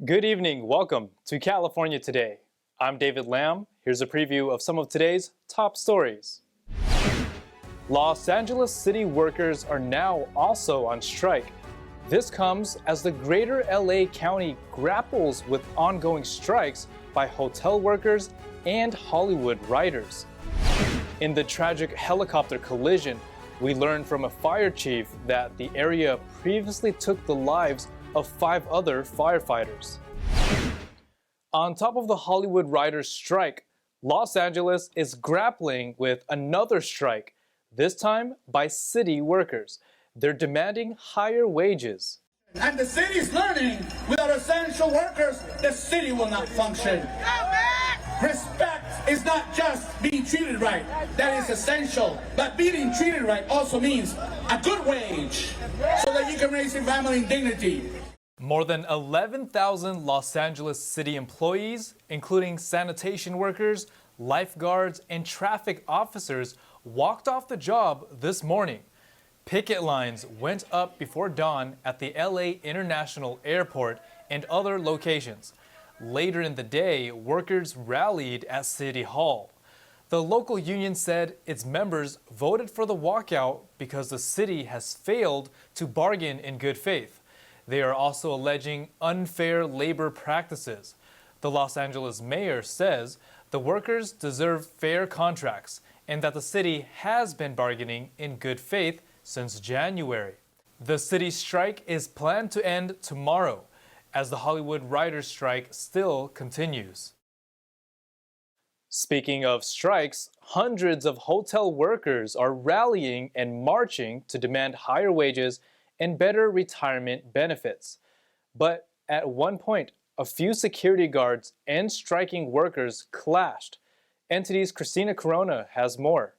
Good evening. Welcome to California Today. I'm David Lamb. Here's a preview of some of today's top stories. Los Angeles city workers are now also on strike. This comes as the greater LA County grapples with ongoing strikes by hotel workers and Hollywood writers. In the tragic helicopter collision, we learned from a fire chief that the area previously took the lives of 5 other firefighters. On top of the Hollywood writers' strike, Los Angeles is grappling with another strike, this time by city workers. They're demanding higher wages. And the city is learning, without essential workers, the city will not function. Respect is not just being treated right. That is essential. But being treated right also means a good wage so that you can raise your family in dignity. More than 11,000 Los Angeles city employees, including sanitation workers, lifeguards, and traffic officers, walked off the job this morning. Picket lines went up before dawn at the LA International Airport and other locations. Later in the day, workers rallied at City Hall. The local union said its members voted for the walkout because the city has failed to bargain in good faith. They are also alleging unfair labor practices. The Los Angeles mayor says the workers deserve fair contracts and that the city has been bargaining in good faith since January. The city's strike is planned to end tomorrow, as the Hollywood writers' strike still continues. Speaking of strikes, hundreds of hotel workers are rallying and marching to demand higher wages and better retirement benefits. But at one point, a few security guards and striking workers clashed. NTD's Christina Corona has more.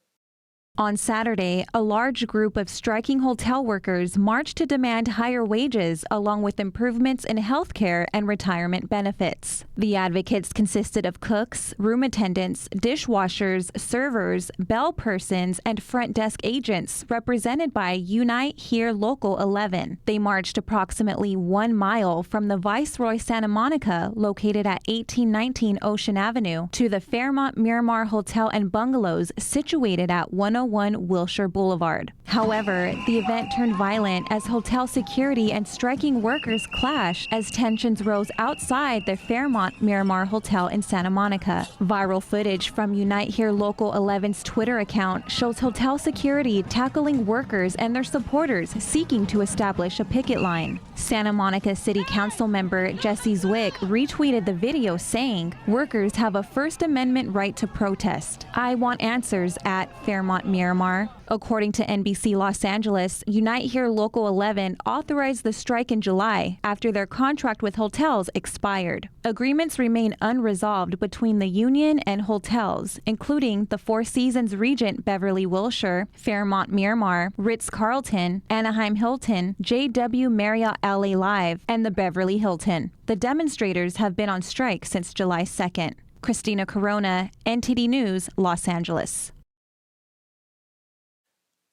On Saturday, a large group of striking hotel workers marched to demand higher wages along with improvements in health care and retirement benefits. The advocates consisted of cooks, room attendants, dishwashers, servers, bell persons, and front desk agents represented by Unite Here Local 11. They marched approximately 1 mile from the Viceroy Santa Monica, located at 1819 Ocean Avenue, to the Fairmont Miramar Hotel and Bungalows situated at 101 Wilshire Boulevard. However, the event turned violent as hotel security and striking workers clashed as tensions rose outside the Fairmont Miramar Hotel in Santa Monica. Viral footage from Unite Here Local 11's Twitter account shows hotel security tackling workers and their supporters seeking to establish a picket line. Santa Monica City Council member Jesse Zwick retweeted the video saying, "Workers have a First Amendment right to protest. I want answers at Fairmont Miramar." According to NBC Los Angeles, Unite Here Local 11 authorized the strike in July after their contract with hotels expired. Agreements remain unresolved between the union and hotels, including the Four Seasons Regent Beverly Wilshire, Fairmont Miramar, Ritz-Carlton, Anaheim Hilton, JW Marriott LA Live, and the Beverly Hilton. The demonstrators have been on strike since July 2nd. Christina Corona, NTD News, Los Angeles.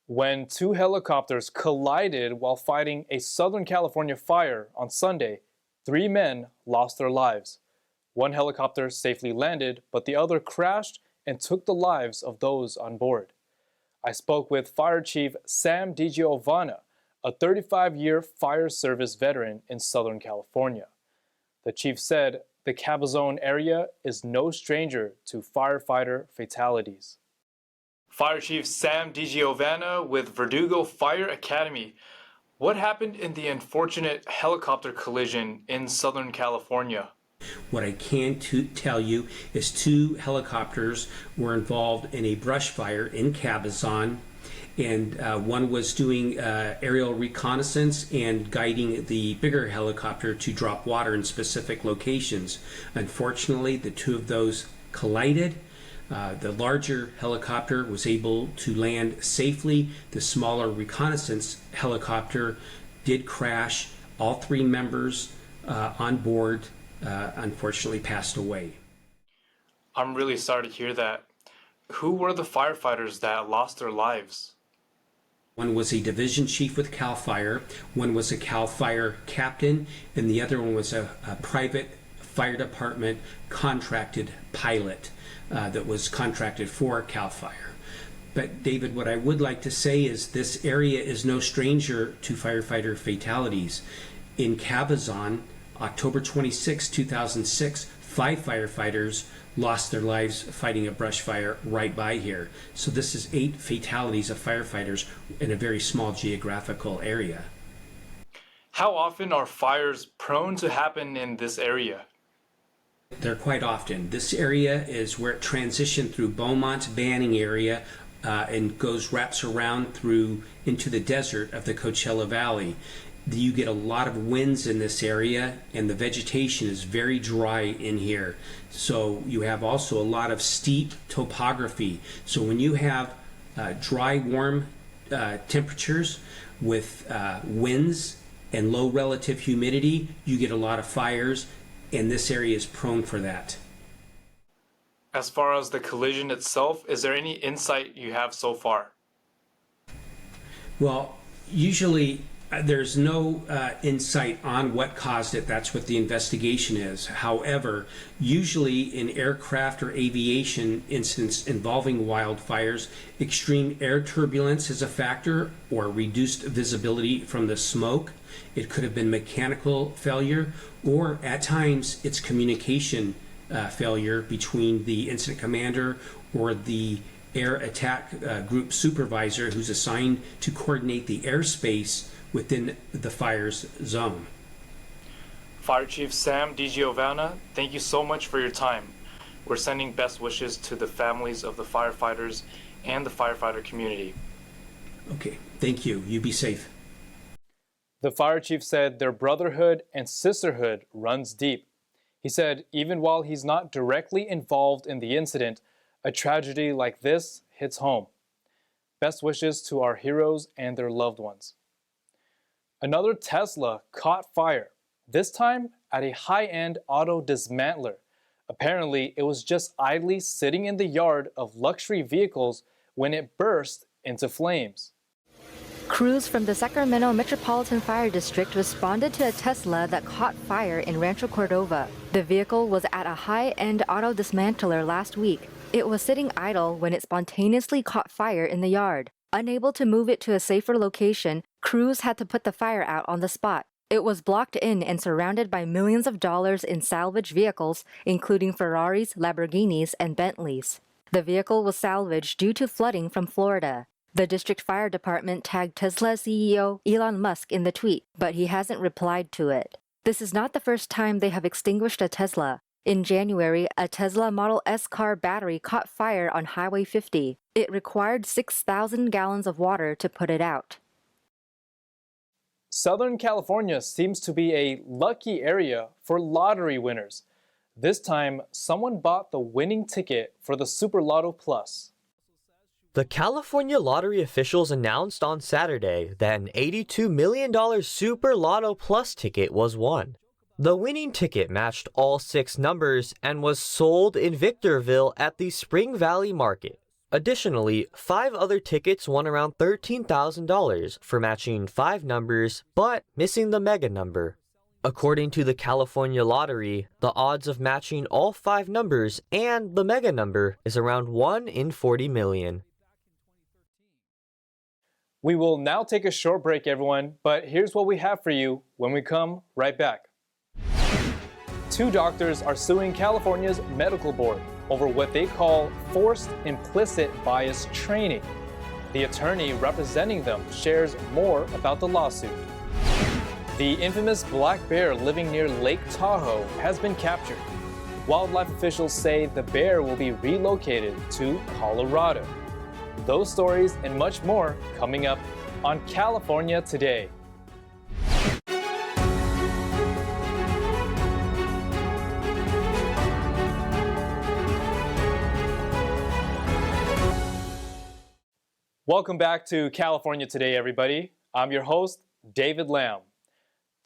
When 2 helicopters collided while fighting a Southern California fire on Sunday, 3 men lost their lives. One helicopter safely landed, but the other crashed and took the lives of those on board. I spoke with Fire Chief Sam DiGiovanna, a 35-year fire service veteran in Southern California. The chief said the Cabazon area is no stranger to firefighter fatalities. Fire Chief Sam DiGiovanna with Verdugo Fire Academy. What happened in the unfortunate helicopter collision in Southern California? What I can tell you is 2 helicopters were involved in a brush fire in Cabazon, and one was doing aerial reconnaissance and guiding the bigger helicopter to drop water in specific locations. Unfortunately, the 2 of those collided. The larger helicopter was able to land safely. The smaller reconnaissance helicopter did crash. All 3 members on board unfortunately passed away. I'm really sorry to hear that. Who were the firefighters that lost their lives? One was a division chief with CAL FIRE, one was a CAL FIRE captain, and the other one was a private fire department contracted pilot that was contracted for CAL FIRE. But David, what I would like to say is this area is no stranger to firefighter fatalities. In Cabazon, October 26, 2006, 5 firefighters lost their lives fighting a brush fire right by here. So this is 8 fatalities of firefighters in a very small geographical area. How often are fires prone to happen in this area? They're quite often. This area is where it transitioned through Beaumont's Banning area and wraps around through into the desert of the Coachella Valley. You get a lot of winds in this area, and the vegetation is very dry in here. So you have also a lot of steep topography. So when you have dry, warm temperatures with winds and low relative humidity, you get a lot of fires, and this area is prone for that. As far as the collision itself, is there any insight you have so far? Well, usually there's no insight on what caused it. That's what the investigation is. However, usually in aircraft or aviation incidents involving wildfires, extreme air turbulence is a factor, or reduced visibility from the smoke. It could have been mechanical failure, or at times it's communication failure between the incident commander or the air attack group supervisor who's assigned to coordinate the airspace within the fire's zone. Fire Chief Sam DiGiovanna, thank you so much for your time. We're sending best wishes to the families of the firefighters and the firefighter community. Okay, thank you. You be safe. The fire chief said their brotherhood and sisterhood runs deep. He said even while he's not directly involved in the incident, a tragedy like this hits home. Best wishes to our heroes and their loved ones. Another Tesla caught fire, this time at a high-end auto dismantler. Apparently, it was just idly sitting in the yard of luxury vehicles when it burst into flames. Crews from the Sacramento Metropolitan Fire District responded to a Tesla that caught fire in Rancho Cordova. The vehicle was at a high-end auto dismantler last week. It was sitting idle when it spontaneously caught fire in the yard. Unable to move it to a safer location, crews had to put the fire out on the spot. It was blocked in and surrounded by millions of dollars in salvage vehicles, including Ferraris, Lamborghinis, and Bentleys. The vehicle was salvaged due to flooding from Florida. The district fire department tagged Tesla CEO Elon Musk in the tweet, but he hasn't replied to it. This is not the first time they have extinguished a Tesla. In January, a Tesla Model S car battery caught fire on Highway 50. It required 6,000 gallons of water to put it out. Southern California seems to be a lucky area for lottery winners. This time, someone bought the winning ticket for the Super Lotto Plus. The California lottery officials announced on Saturday that an $82 million Super Lotto Plus ticket was won. The winning ticket matched all 6 numbers and was sold in Victorville at the Spring Valley Market. Additionally, 5 other tickets won around $13,000 for matching 5 numbers but missing the mega number. According to the California Lottery, the odds of matching all 5 numbers and the mega number is around 1 in 40 million. We will now take a short break, everyone, but here's what we have for you when we come right back. 2 doctors are suing California's medical board over what they call forced implicit bias training. The attorney representing them shares more about the lawsuit. The infamous black bear living near Lake Tahoe has been captured. Wildlife officials say the bear will be relocated to Colorado. Those stories and much more coming up on California Today. Welcome back to California Today, everybody. I'm your host, David Lamb.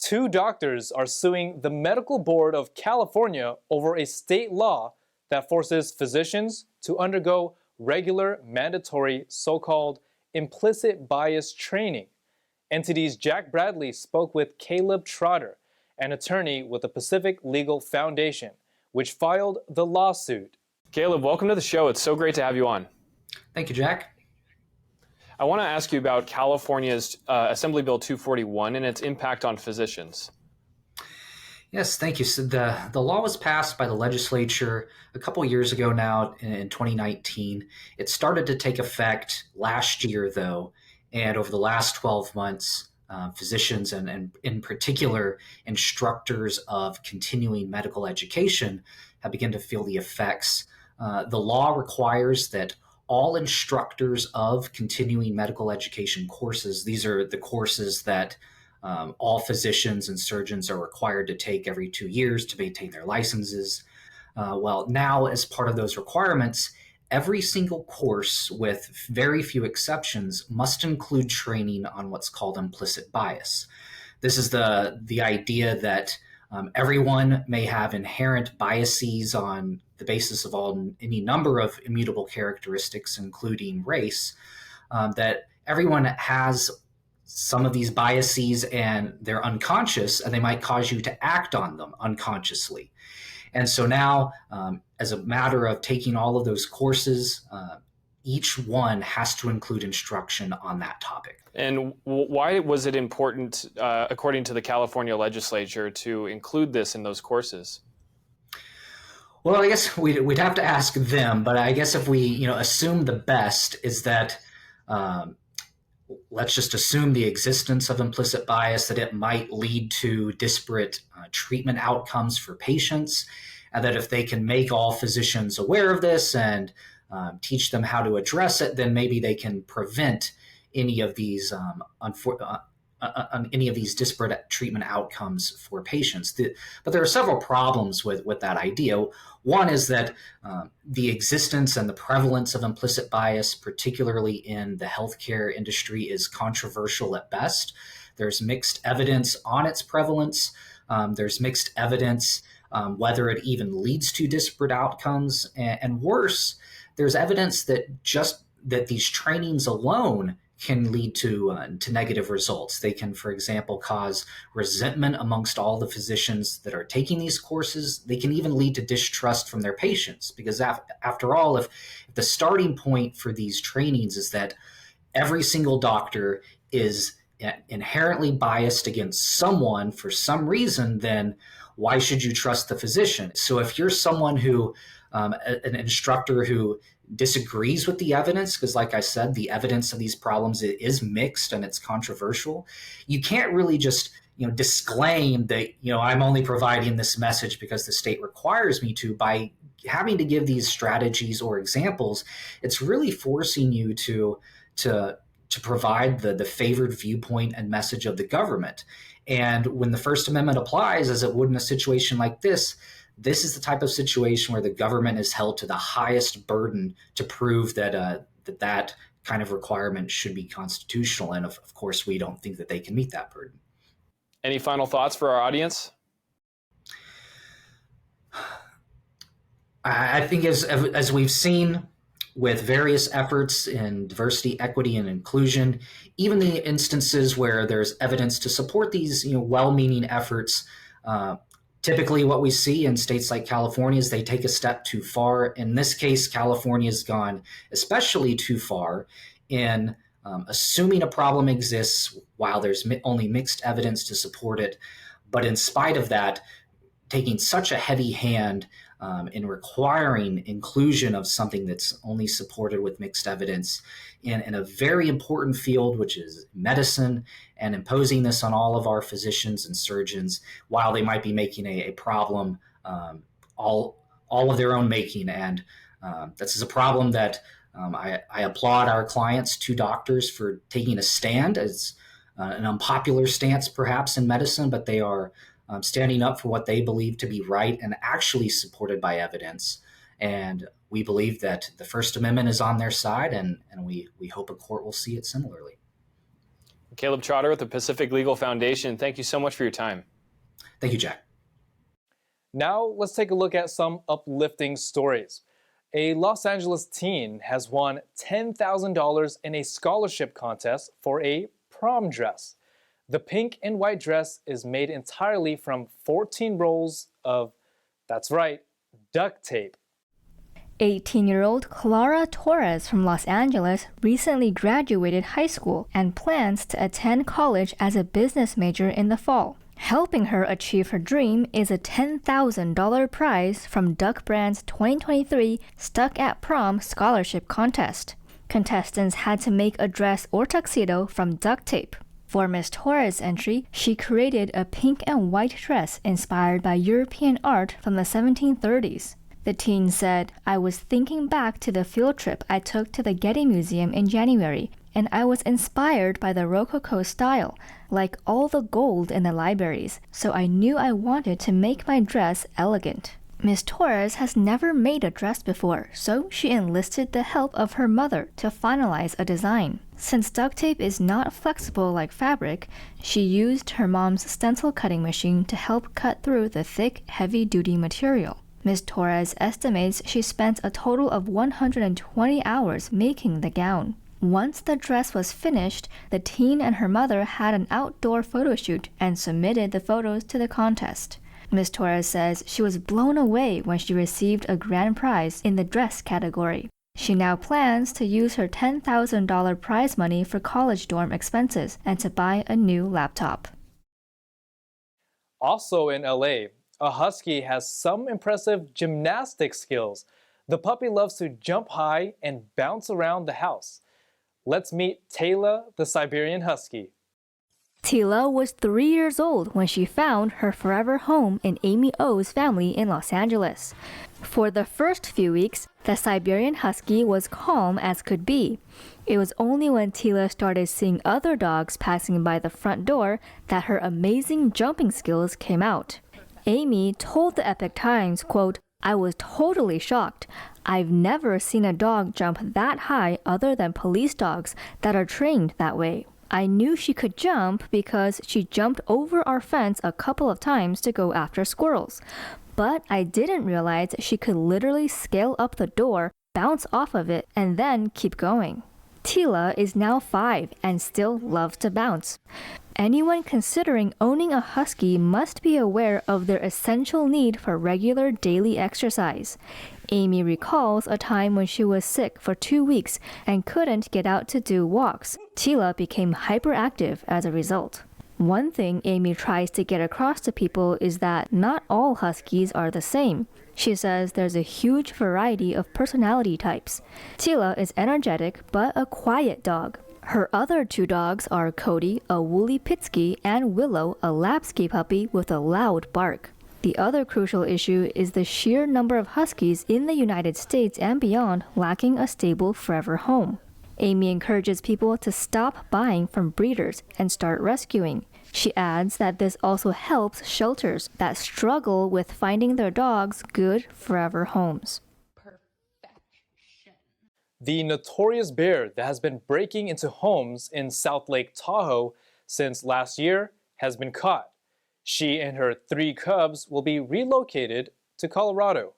2 doctors are suing the Medical Board of California over a state law that forces physicians to undergo regular mandatory so-called implicit bias training. Entity's Jack Bradley spoke with Caleb Trotter, an attorney with the Pacific Legal Foundation, which filed the lawsuit. Caleb, welcome to the show. It's so great to have you on. Thank you, Jack. I want to ask you about California's Assembly Bill 241 and its impact on physicians. Yes, thank you. So the law was passed by the legislature a couple years ago now in 2019. It started to take effect last year, though, and over the last 12 months, physicians and in particular instructors of continuing medical education have begun to feel the effects. The law requires that all instructors of continuing medical education courses, these are the courses that all physicians and surgeons are required to take every 2 years to maintain their licenses. Well, now as part of those requirements, every single course, with very few exceptions, must include training on what's called implicit bias. This is the idea that everyone may have inherent biases on the basis of any number of immutable characteristics, including race, that everyone has some of these biases and they're unconscious and they might cause you to act on them unconsciously. And so now, as a matter of taking all of those courses, each one has to include instruction on that topic. And why was it important, according to the California legislature, to include this in those courses? Well, I guess we'd have to ask them, but I guess if we assume the best is that let's just assume the existence of implicit bias, that it might lead to disparate treatment outcomes for patients, and that if they can make all physicians aware of this and teach them how to address it, then maybe they can prevent any of these disparate treatment outcomes for patients. But there are several problems with that idea. One is that the existence and the prevalence of implicit bias, particularly in the healthcare industry, is controversial at best. There's mixed evidence on its prevalence. There's mixed evidence whether it even leads to disparate outcomes. And worse, there's evidence that these trainings alone can lead to negative results. They can, for example, cause resentment amongst all the physicians that are taking these courses. They can even lead to distrust from their patients, because after all, if the starting point for these trainings is that every single doctor is inherently biased against someone for some reason, then why should you trust the physician? So if you're someone who, an instructor who disagrees with the evidence, because like I said, the evidence of these problems is mixed and it's controversial, you can't really just disclaim that I'm only providing this message because the state requires me to. By having to give these strategies or examples, it's really forcing you to provide the favored viewpoint and message of the government. And when the First Amendment applies, as it would in a situation like this is the type of situation where the government is held to the highest burden to prove that that kind of requirement should be constitutional. And of course, we don't think that they can meet that burden. Any final thoughts for our audience? I think as we've seen with various efforts in diversity, equity, and inclusion, even the instances where there's evidence to support these well-meaning efforts, typically what we see in states like California is they take a step too far. In this case, California has gone especially too far in assuming a problem exists while there's only mixed evidence to support it. But in spite of that, taking such a heavy hand in requiring inclusion of something that's only supported with mixed evidence in a very important field, which is medicine, and imposing this on all of our physicians and surgeons while they might be making a problem all of their own making. And this is a problem that I applaud our clients, 2 doctors, for taking a stand. It's an unpopular stance perhaps in medicine, but they are standing up for what they believe to be right and actually supported by evidence. And we believe that the First Amendment is on their side, and we hope a court will see it similarly. Caleb Trotter with the Pacific Legal Foundation, thank you so much for your time. Thank you, Jack. Now let's take a look at some uplifting stories. A Los Angeles teen has won $10,000 in a scholarship contest for a prom dress. The pink and white dress is made entirely from 14 rolls of, that's right, duct tape. 18-year-old Clara Torres from Los Angeles recently graduated high school and plans to attend college as a business major in the fall. Helping her achieve her dream is a $10,000 prize from Duct Brand's 2023 Stuck at Prom scholarship contest. Contestants had to make a dress or tuxedo from duct tape. For Ms. Torres' entry, she created a pink and white dress inspired by European art from the 1730s. The teen said, "I was thinking back to the field trip I took to the Getty Museum in January, and I was inspired by the Rococo style, like all the gold in the libraries, so I knew I wanted to make my dress elegant." Ms. Torres has never made a dress before, so she enlisted the help of her mother to finalize a design. Since duct tape is not flexible like fabric, she used her mom's stencil cutting machine to help cut through the thick, heavy-duty material. Ms. Torres estimates she spent a total of 120 hours making the gown. Once the dress was finished, the teen and her mother had an outdoor photo shoot and submitted the photos to the contest. Ms. Torres says she was blown away when she received a grand prize in the dress category. She now plans to use her $10,000 prize money for college dorm expenses and to buy a new laptop. Also in LA, a Husky has some impressive gymnastic skills. The puppy loves to jump high and bounce around the house. Let's meet Taylor, the Siberian Husky. Tila was 3 years old when she found her forever home in Amy O's family in Los Angeles. For the first few weeks, the Siberian Husky was calm as could be. It was only when Tila started seeing other dogs passing by the front door that her amazing jumping skills came out. Amy told the Epic Times, quote, "I was totally shocked. I've never seen a dog jump that high other than police dogs that are trained that way. I knew she could jump because she jumped over our fence a couple of times to go after squirrels. But I didn't realize she could literally scale up the door, bounce off of it, and then keep going." Tila is now 5 and still loves to bounce. Anyone considering owning a Husky must be aware of their essential need for regular daily exercise. Amy recalls a time when she was sick for 2 weeks and couldn't get out to do walks. Tila became hyperactive as a result. One thing Amy tries to get across to people is that not all Huskies are the same. She says there's a huge variety of personality types. Tila is energetic but a quiet dog. Her other 2 dogs are Cody, a woolly Pitsky, and Willow, a Lapsky puppy with a loud bark. The other crucial issue is the sheer number of Huskies in the United States and beyond lacking a stable forever home. Amy encourages people to stop buying from breeders and start rescuing. She adds that this also helps shelters that struggle with finding their dogs good forever homes. The notorious bear that has been breaking into homes in South Lake Tahoe since last year has been caught. She and her 3 cubs will be relocated to Colorado.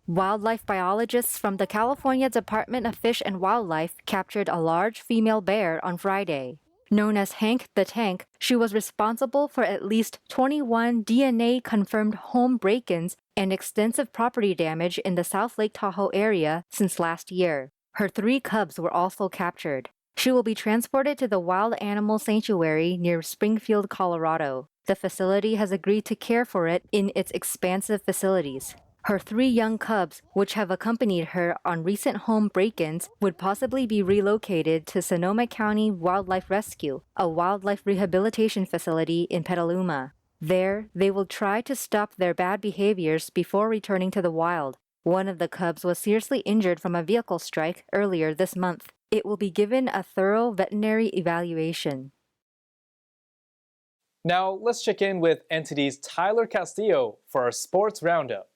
Wildlife biologists from the California Department of Fish and Wildlife captured a large female bear on Friday. Known as Hank the Tank, she was responsible for at least 21 DNA-confirmed home break-ins and extensive property damage in the South Lake Tahoe area since last year. Her 3 cubs were also captured. She will be transported to the Wild Animal Sanctuary near Springfield, Colorado. The facility has agreed to care for it in its expansive facilities. Her 3 young cubs, which have accompanied her on recent home break-ins, would possibly be relocated to Sonoma County Wildlife Rescue, a wildlife rehabilitation facility in Petaluma. There, they will try to stop their bad behaviors before returning to the wild. One of the cubs was seriously injured from a vehicle strike earlier this month. It will be given a thorough veterinary evaluation. Now let's check in with NTD's Tyler Castillo for our sports roundup.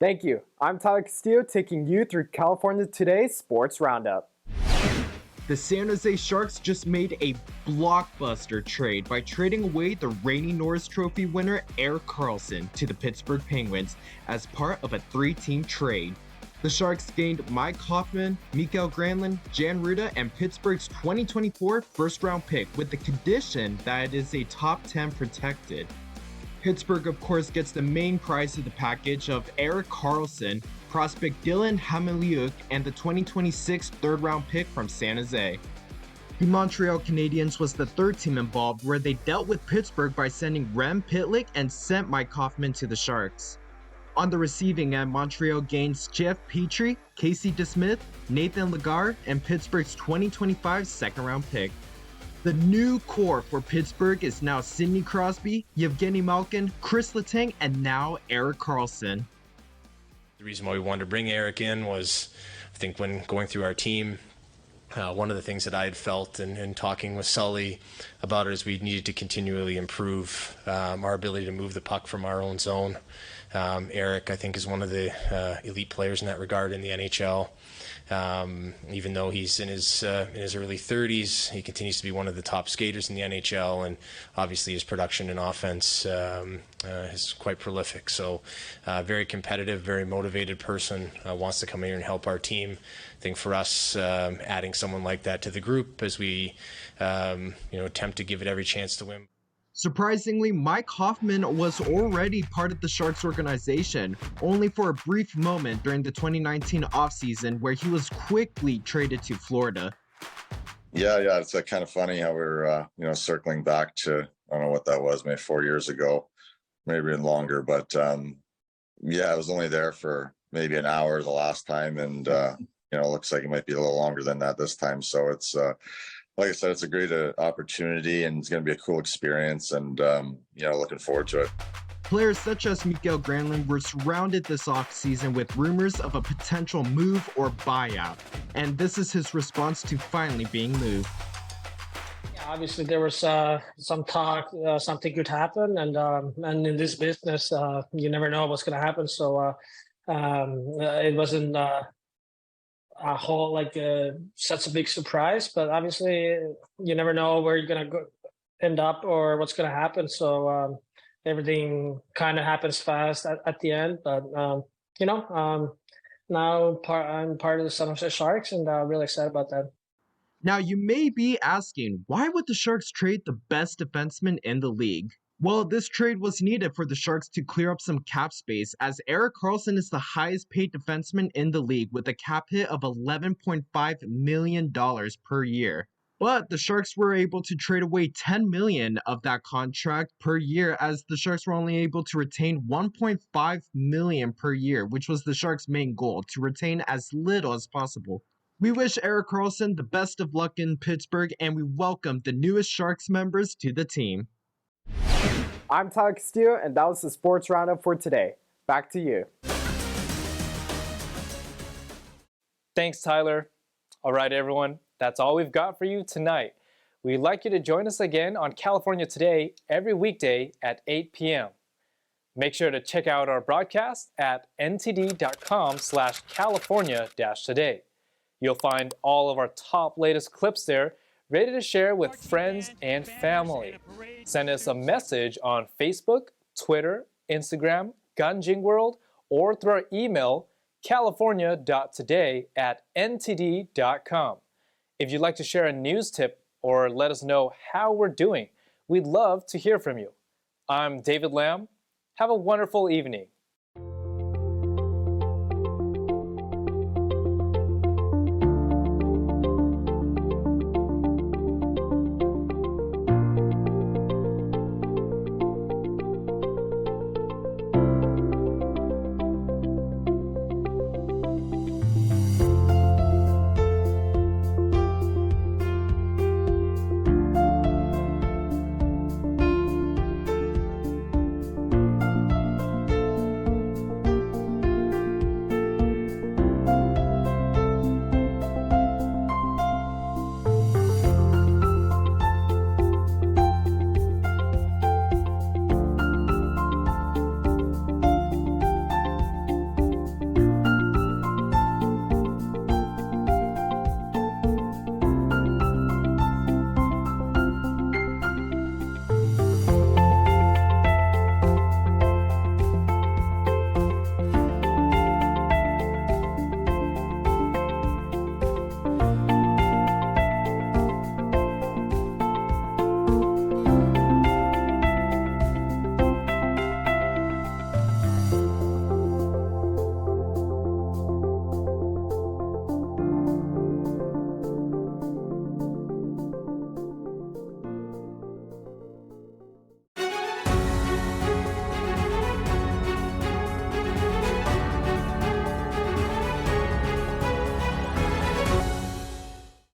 Thank you. I'm Tyler Castillo taking you through California Today's Sports Roundup. The San Jose Sharks just made a blockbuster trade by trading away the reigning Norris Trophy winner Erik Karlsson to the Pittsburgh Penguins as part of a 3-team trade. The Sharks gained Mike Hoffman, Mikael Granlund, Jan Rutta, and Pittsburgh's 2024 first-round pick with the condition that it is a top 10 protected. Pittsburgh, of course, gets the main prize of the package of Erik Karlsson, prospect Dylan Hamaliuk, and the 2026 third-round pick from San Jose. The Montreal Canadiens was the third team involved, where they dealt with Pittsburgh by sending Rem Pitlick and sent Mike Hoffman to the Sharks. On the receiving end, Montreal gains Jeff Petrie, Casey DeSmith, Nathan Lagar, and Pittsburgh's 2025 second-round pick. The new core for Pittsburgh is now Sidney Crosby, Yevgeny Malkin, Chris Letang, and now Erik Karlsson. The reason why we wanted to bring Erik in was, I think, when going through our team, one of the things that I had felt and talking with Sully about it is we needed to continually improve our ability to move the puck from our own zone. Erik, I think, is one of the elite players in that regard in the NHL. Even though he's in his early 30s, he continues to be one of the top skaters in the NHL, and obviously his production and offense is quite prolific. So very competitive, very motivated person, wants to come here and help our team. I think for us, adding someone like that to the group as we attempt to give it every chance to win. Surprisingly, Mike Hoffman was already part of the Sharks organization, only for a brief moment during the 2019 offseason where he was quickly traded to Florida. Yeah, it's kind of funny how we're, circling back to, I don't know what that was, maybe 4 years ago, maybe even longer, but I was only there for maybe an hour the last time, and, it looks like it might be a little longer than that this time, so it's, like I said, it's a great opportunity, and it's going to be a cool experience, and looking forward to it. Players such as Mikael Granlund were surrounded this offseason with rumors of a potential move or buyout, and this is his response to finally being moved. Yeah, obviously, there was some talk something could happen, and in this business, you never know what's going to happen. So it wasn't a whole such a big surprise, but obviously you never know where you're gonna end up or what's gonna happen. So everything kind of happens fast at the end. But now I'm part of the San Jose Sharks, and really excited about that. Now you may be asking, why would the Sharks trade the best defenseman in the league? Well, this trade was needed for the Sharks to clear up some cap space, as Erik Karlsson is the highest paid defenseman in the league with a cap hit of $11.5 million per year. But the Sharks were able to trade away $10 million of that contract per year, as the Sharks were only able to retain $1.5 million per year, which was the Sharks' main goal, to retain as little as possible. We wish Erik Karlsson the best of luck in Pittsburgh, and we welcome the newest Sharks members to the team. I'm Tyler Castillo, and that was the Sports Roundup for today. Back to you. Thanks, Tyler. All right, everyone, that's all we've got for you tonight. We'd like you to join us again on California Today every weekday at 8 p.m. Make sure to check out our broadcast at ntd.com/California-today. You'll find all of our top latest clips there, ready to share with friends and family. Send us a message on Facebook, Twitter, Instagram, Ganjing World, or through our email, california.today@ntd.com. If you'd like to share a news tip or let us know how we're doing, we'd love to hear from you. I'm David Lamb. Have a wonderful evening.